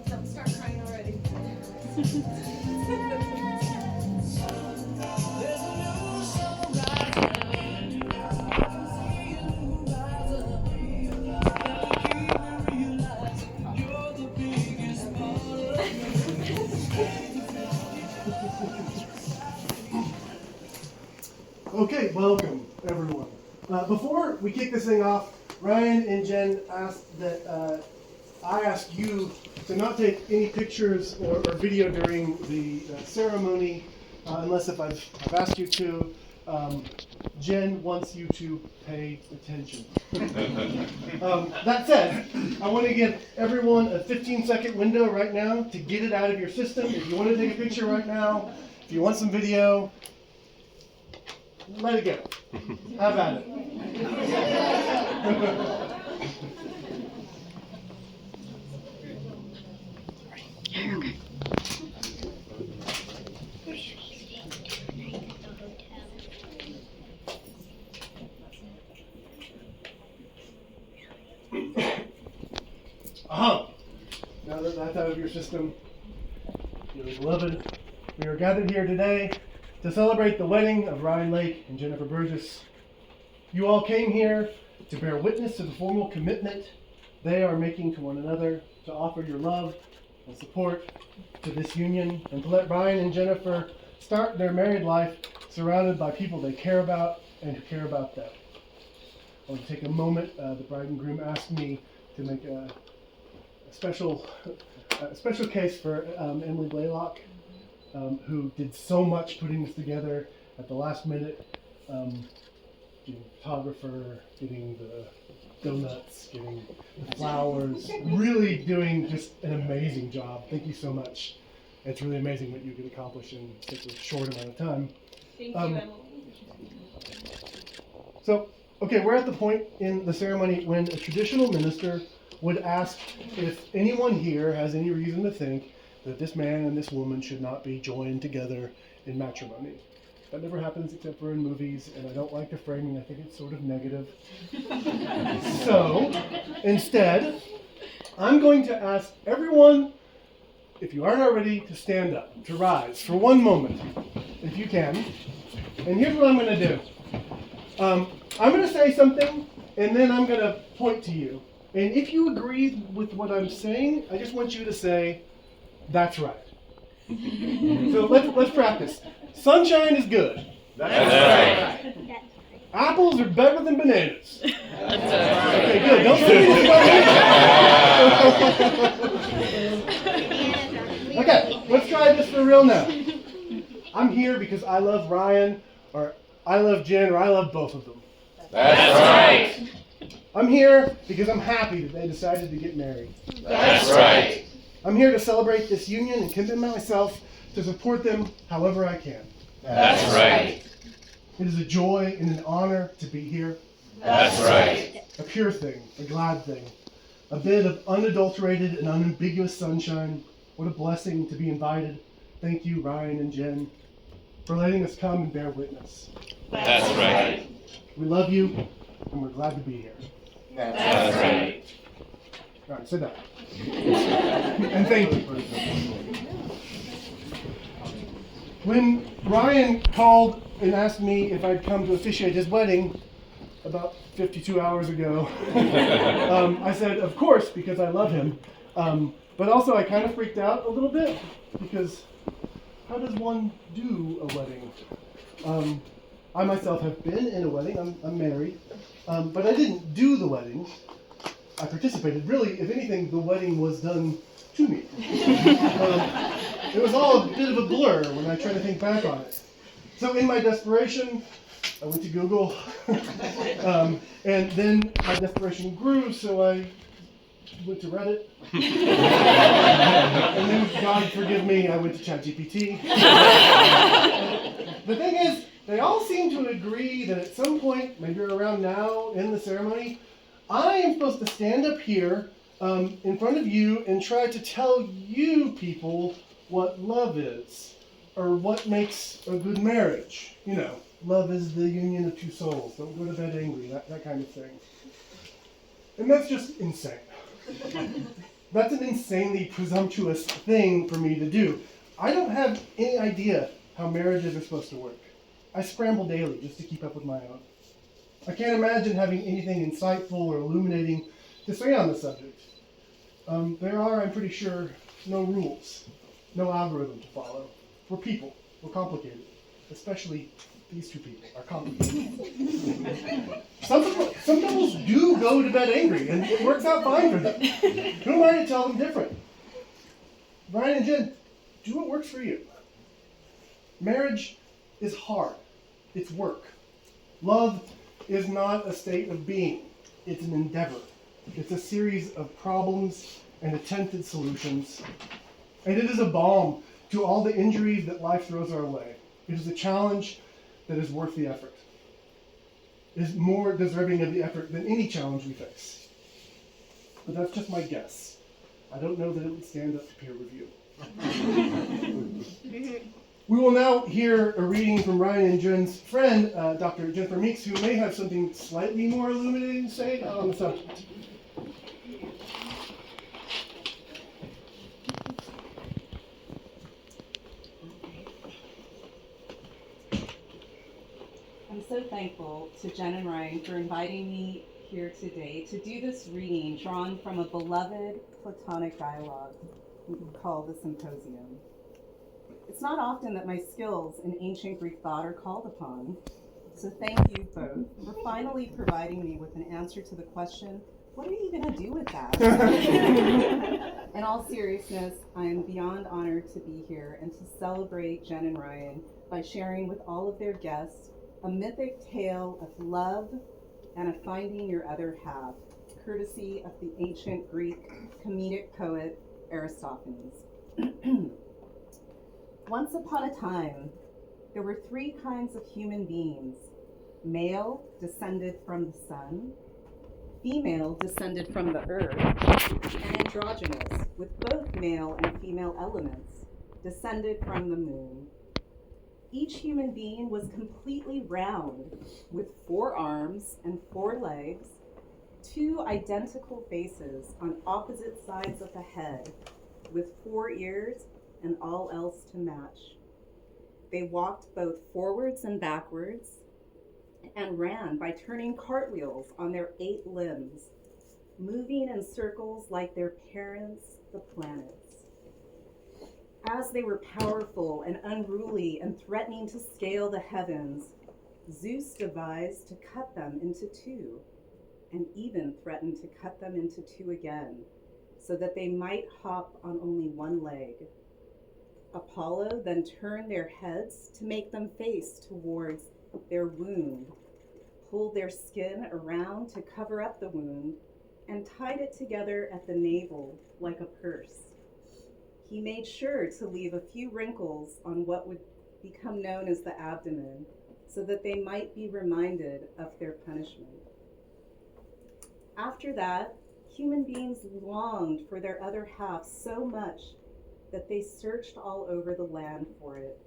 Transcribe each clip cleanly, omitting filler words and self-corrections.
Don't start crying already. Okay, welcome everyone. Before we kick this thing off, Ryan and Jen asked that I ask you to not take any pictures or video during the ceremony, unless if I've asked you to. Jen wants you to pay attention. That said, I want to give everyone a 15-second window right now to get it out of your system. If you want to take a picture right now, if you want some video, let it go. Have at it. Now that that's out of your system, dearly beloved, we are gathered here today to celebrate the wedding of Ryan Lake and Jennifer Burgess. You all came here to bear witness to the formal commitment they are making to one another, to offer your love and support to this union, and to let Ryan and Jennifer start their married life surrounded by people they care about and who care about them. I want to take a moment. The bride and groom asked me to make a special case for Emily Blaylock, who did so much putting this together at the last minute, getting a photographer, getting the donuts, getting the flowers, really doing just an amazing job. Thank you so much. It's really amazing what you can accomplish in such a short amount of time. Thank you, Emily. So, okay, we're at the point in the ceremony when a traditional minister would ask if anyone here has any reason to think that this man and this woman should not be joined together in matrimony. That never happens except for in movies, and I don't like the framing. I think it's sort of negative. So, instead, I'm going to ask everyone, if you aren't already, to stand up, to rise for one moment, if you can. And here's what I'm going to do. I'm going to say something, and then I'm going to point to you. And if you agree with what I'm saying, I just want you to say, "That's right." So let's practice. Sunshine is good. That's right. Apples are better than bananas. Okay, good. Don't say anything. Okay, let's try this for real now. I'm here because I love Ryan, or I love Jen, or I love both of them. That's right. I'm here because I'm happy that they decided to get married. That's right. I'm here to celebrate this union and commit myself to support them however I can. That's right. It is a joy and an honor to be here. That's right. A pure thing, a glad thing, a bit of unadulterated and unambiguous sunshine. What a blessing to be invited. Thank you, Ryan and Jen, for letting us come and bear witness. That's right. We love you, and we're glad to be here. That's right. All right, sit down. And thank you. When Ryan called and asked me if I'd come to officiate his wedding about 52 hours ago, I said, of course, because I love him. But also I kind of freaked out a little bit, because how does one do a wedding? I myself have been in a wedding. I'm married. But I didn't do the wedding. I participated. Really, if anything, the wedding was done to me. It was all a bit of a blur when I try to think back on it. So in my desperation, I went to Google. And then my desperation grew, so I went to Reddit. And then, God forgive me, I went to ChatGPT. The thing is, they all seem to agree that at some point, maybe around now in the ceremony, I am supposed to stand up here in front of you and try to tell you people what love is. Or what makes a good marriage? You know, love is the union of two souls. Don't go to bed angry, that kind of thing. And that's just insane. That's an insanely presumptuous thing for me to do. I don't have any idea how marriages are supposed to work. I scramble daily just to keep up with my own. I can't imagine having anything insightful or illuminating to say on the subject. There are, I'm pretty sure, no rules, no algorithm to follow. We're people. We're complicated. Especially these two people are complicated. Some couples do go to bed angry, and it works out fine for them. Who am I to tell them different? Brian and Jen, do what works for you. Marriage is hard. It's work. Love is not a state of being. It's an endeavor. It's a series of problems and attempted solutions. And it is a balm to all the injuries that life throws our way. It is a challenge that is worth the effort. It is more deserving of the effort than any challenge we face. But that's just my guess. I don't know that it would stand up to peer review. We will now hear a reading from Ryan and Jen's friend, Dr. Jennifer Meeks, who may have something slightly more illuminating to say on the subject. I'm so thankful to Jenn and Ryan for inviting me here today to do this reading drawn from a beloved Platonic dialogue we can call the Symposium. It's not often that my skills in ancient Greek thought are called upon, so thank you both for finally providing me with an answer to the question, what are you going to do with that? In all seriousness, I am beyond honored to be here and to celebrate Jenn and Ryan by sharing with all of their guests a mythic tale of love and of finding your other half, courtesy of the ancient Greek comedic poet Aristophanes. Once upon a time, there were three kinds of human beings. Male, descended from the sun, female, descended from the earth, and androgynous, with both male and female elements, descended from the moon. Each human being was completely round, with 4 arms and 4 legs, 2 identical faces on opposite sides of the head, with 4 ears and all else to match. They walked both forwards and backwards, and ran by turning cartwheels on their 8 limbs, moving in circles like their parents, the planets. As they were powerful and unruly and threatening to scale the heavens, Zeus devised to cut them into 2, and even threatened to cut them into 2 again, so that they might hop on only 1 leg. Apollo then turned their heads to make them face towards their wound, pulled their skin around to cover up the wound, and tied it together at the navel like a purse. He made sure to leave a few wrinkles on what would become known as the abdomen, so that they might be reminded of their punishment. After that, human beings longed for their other half so much that they searched all over the land for it.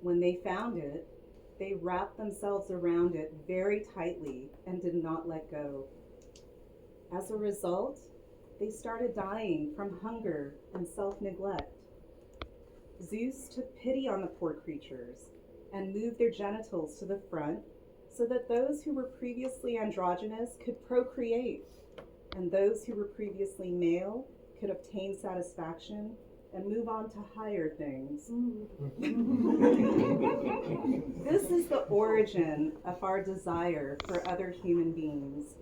When they found it, they wrapped themselves around it very tightly and did not let go. As a result, they started dying from hunger and self-neglect. Zeus took pity on the poor creatures and moved their genitals to the front so that those who were previously androgynous could procreate, and those who were previously male could obtain satisfaction and move on to higher things. This is the origin of our desire for other human beings.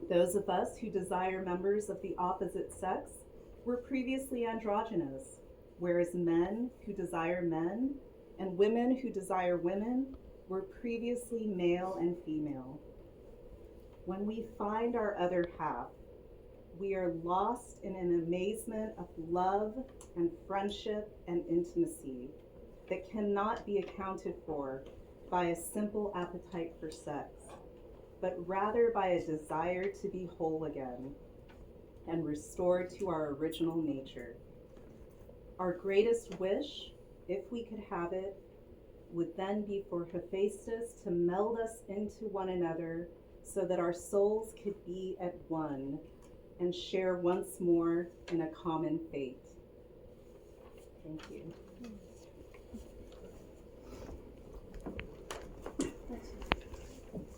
Those of us who desire members of the opposite sex were previously androgynous, whereas men who desire men and women who desire women were previously male and female. When we find our other half, we are lost in an amazement of love and friendship and intimacy that cannot be accounted for by a simple appetite for sex, but rather by a desire to be whole again and restored to our original nature. Our greatest wish if we could have it, would then be for Hephaestus to meld us into one another so that our souls could be at one and share once more in a common fate. Thank you.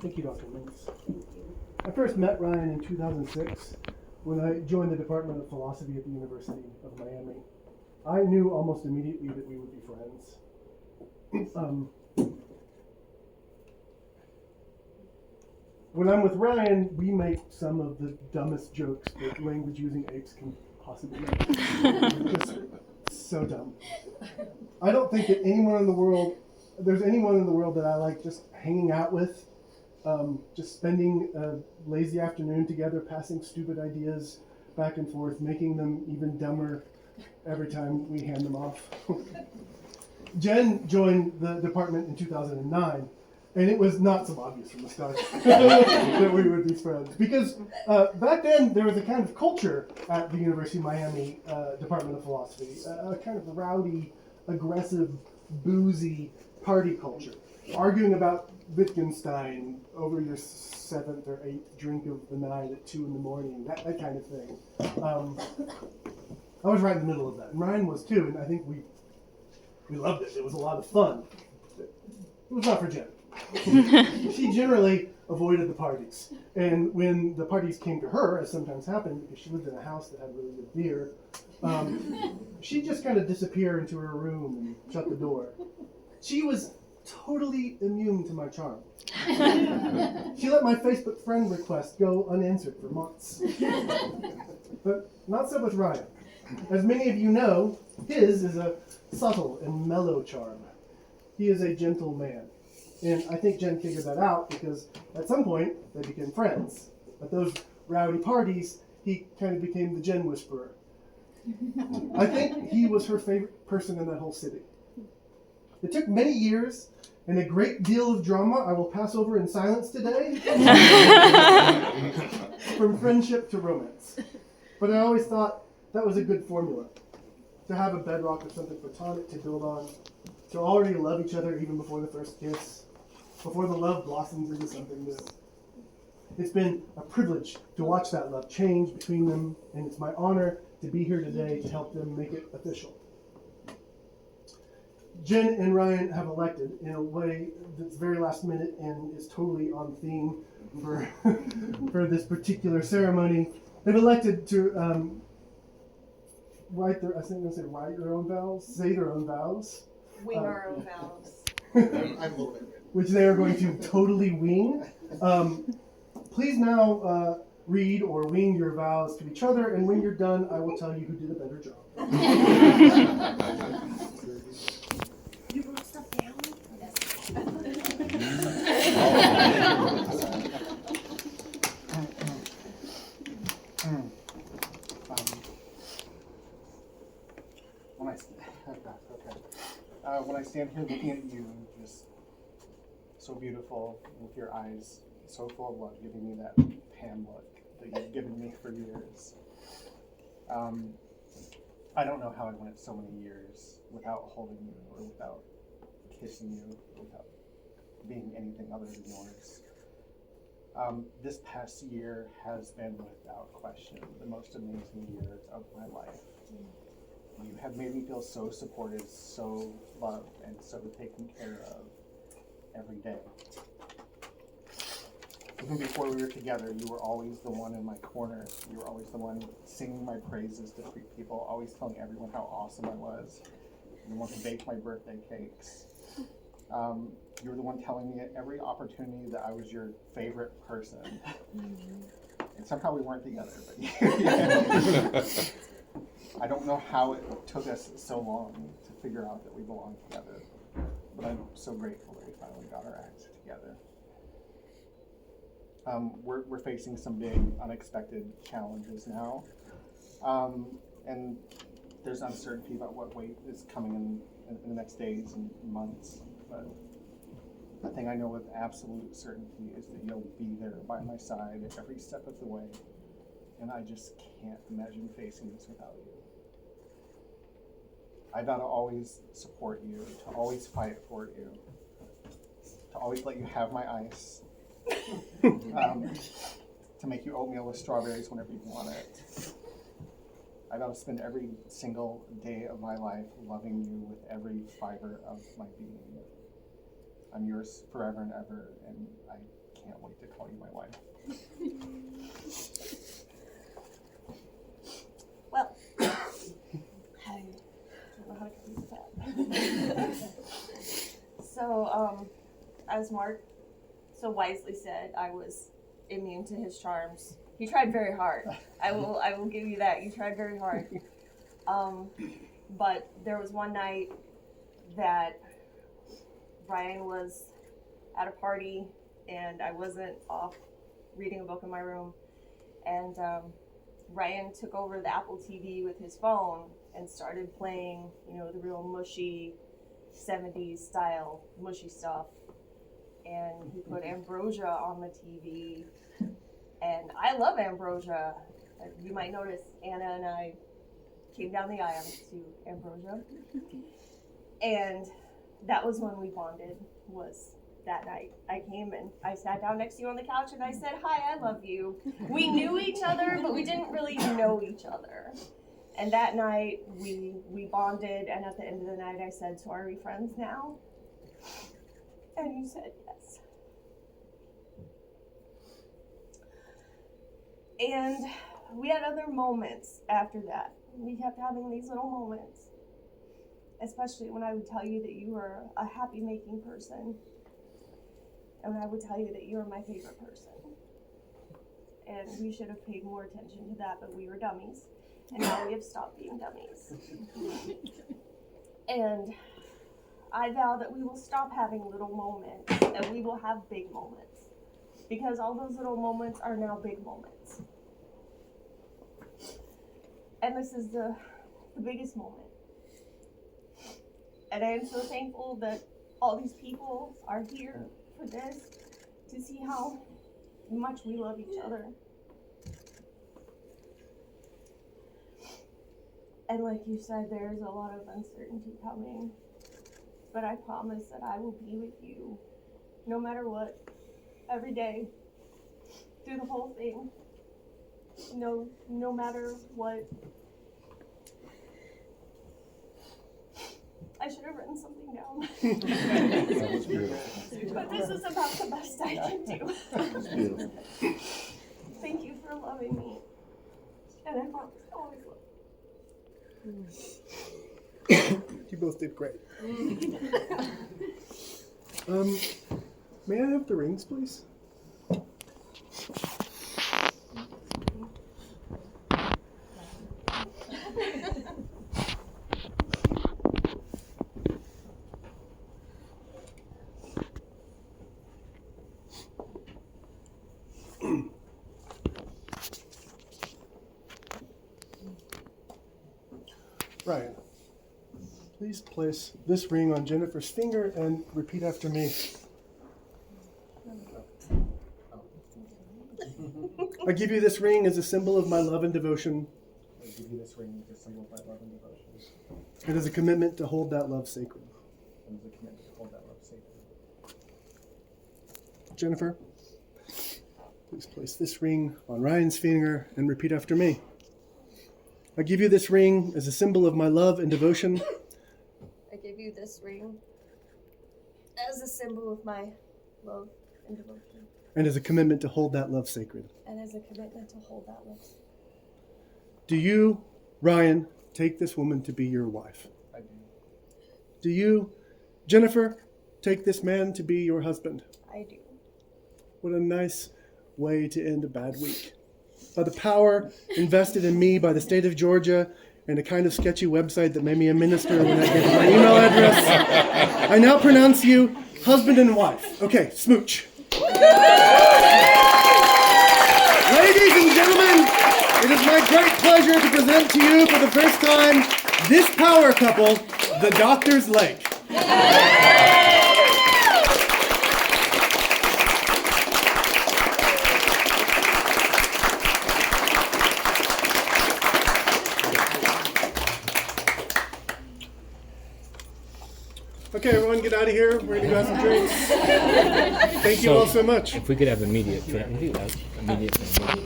Thank you, Dr. Minks. Thank you. I first met Ryan in 2006 when I joined the Department of Philosophy at the University of Miami. I knew almost immediately that we would be friends. When I'm with Ryan, we make some of the dumbest jokes that language-using apes can possibly make. Just so dumb. I don't think that there's anyone in the world that I like just hanging out with, just spending a lazy afternoon together, passing stupid ideas back and forth, making them even dumber every time we hand them off. Jen joined the department in 2009, and it was not so obvious from the start that we would be friends. Because back then, there was a kind of culture at the University of Miami Department of Philosophy, a kind of rowdy, aggressive, boozy party culture, arguing about Wittgenstein over your 7th or 8th drink of the night at 2 a.m, that kind of thing. I was right in the middle of that, and Ryan was too, and I think we loved it. It was a lot of fun. It was not for Jen. She generally avoided the parties, and when the parties came to her, as sometimes happened, because she lived in a house that had really good beer, she'd just kind of disappear into her room and shut the door. She was totally immune to my charm. She let my Facebook friend request go unanswered for months. But not so with Ryan. As many of you know, his is a subtle and mellow charm. He is a gentle man. And I think Jen figured that out because at some point they became friends. At those rowdy parties, he kind of became the Jen whisperer. I think he was her favorite person in that whole city. It took many years and a great deal of drama I will pass over in silence today. From friendship to romance. But I always thought that was a good formula. To have a bedrock of something platonic to build on. To already love each other even before the first kiss. Before the love blossoms into something new. It's been a privilege to watch that love change between them, and it's my honor to be here today to help them make it official. Jen and Ryan have elected in a way that's very last minute and is totally on theme for this particular ceremony. They've elected to write their own vows, say their own vows. Wing our own vows. I'm a little bit weird. Which they are going to totally wing. Please now read or wing your vows to each other, and when you're done, I will tell you who did a better job. You wrote stuff down? When I stand here looking at you, just so beautiful, with your eyes so full of love, giving me that Pam look that you've given me for years. I don't know how I went so many years without holding you, or without kissing you, or without being anything other than yours. This past year has been, without question, the most amazing year of my life. You have made me feel so supported, so loved, and so taken care of every day. Even before we were together, you were always the one in my corner. You were always the one singing my praises to people, always telling everyone how awesome I was. You were the one who baked my birthday cakes. You were the one telling me at every opportunity that I was your favorite person. And somehow we weren't together, but I don't know how it took us so long to figure out that we belong together, but I'm so grateful that we finally got our acts together. We're facing some big unexpected challenges now, and there's uncertainty about what weight is coming in the next days and months, but the thing I know with absolute certainty is that you'll be there by my side every step of the way, and I just can't imagine facing this without you. I vow to always support you, to always fight for you, to always let you have my ice, to make you oatmeal with strawberries whenever you want it. I vow to spend every single day of my life loving you with every fiber of my being. I'm yours forever and ever, and I can't wait to call you my wife. Well, I don't know how to do that. So, as Mark so wisely said, I was immune to his charms. He tried very hard. I will give you that. You tried very hard. But there was one night that Ryan was at a party and I wasn't off reading a book in my room, and Ryan took over the Apple TV with his phone and started playing, the real mushy 70s style mushy stuff. And he put Ambrosia on the TV, and I love Ambrosia. You might notice Anna and I came down the aisle to Ambrosia, and that was when we bonded, was that night. I came and I sat down next to you on the couch and I said, "Hi, I love you." We knew each other, but we didn't really know each other. And that night we bonded, and at the end of the night I said, "So are we friends now?" And you said yes. And we had other moments after that. We kept having these little moments, especially when I would tell you that you were a happy-making person, and when I would tell you that you were my favorite person. And we should have paid more attention to that, but we were dummies, and now we have stopped being dummies. And I vow that we will stop having little moments, and we will have big moments, because all those little moments are now big moments. And this is the biggest moment. And I am so thankful that all these people are here for this, to see how much we love each other. And like you said, there's a lot of uncertainty coming. But I promise that I will be with you, no matter what, every day, through the whole thing. No matter what. I should have written something down. That was beautiful. But this is about the best I can do. That was beautiful. Thank you for loving me. And I promise to always love you. You both did great. May I have the rings, please? Ryan, please place this ring on Jennifer's finger and repeat after me. I give you this ring as a symbol of my love and devotion, I give you this ring as a symbol of my love and devotion, and as a commitment to hold that love sacred. and as a commitment to hold that love sacred. Jennifer, please place this ring on Ryan's finger and repeat after me. I give you this ring as a symbol of my love and devotion, I give you this ring as a symbol of my love and devotion, and as a commitment to hold that love sacred. and as a commitment to hold that love. Do you, Ryan, take this woman to be your wife? I do. Do you, Jennifer, take this man to be your husband? I do. What a nice way to end a bad week. By the power invested in me by the state of Georgia and a kind of sketchy website that made me a minister when I gave my email address, I now pronounce you husband and wife. Okay, smooch. Ladies and gentlemen, it is my great pleasure to present to you for the first time this power couple, the Doctor's Lake. beer. We're gonna go have some drinks. Thank you all so much. If we could have immediate family.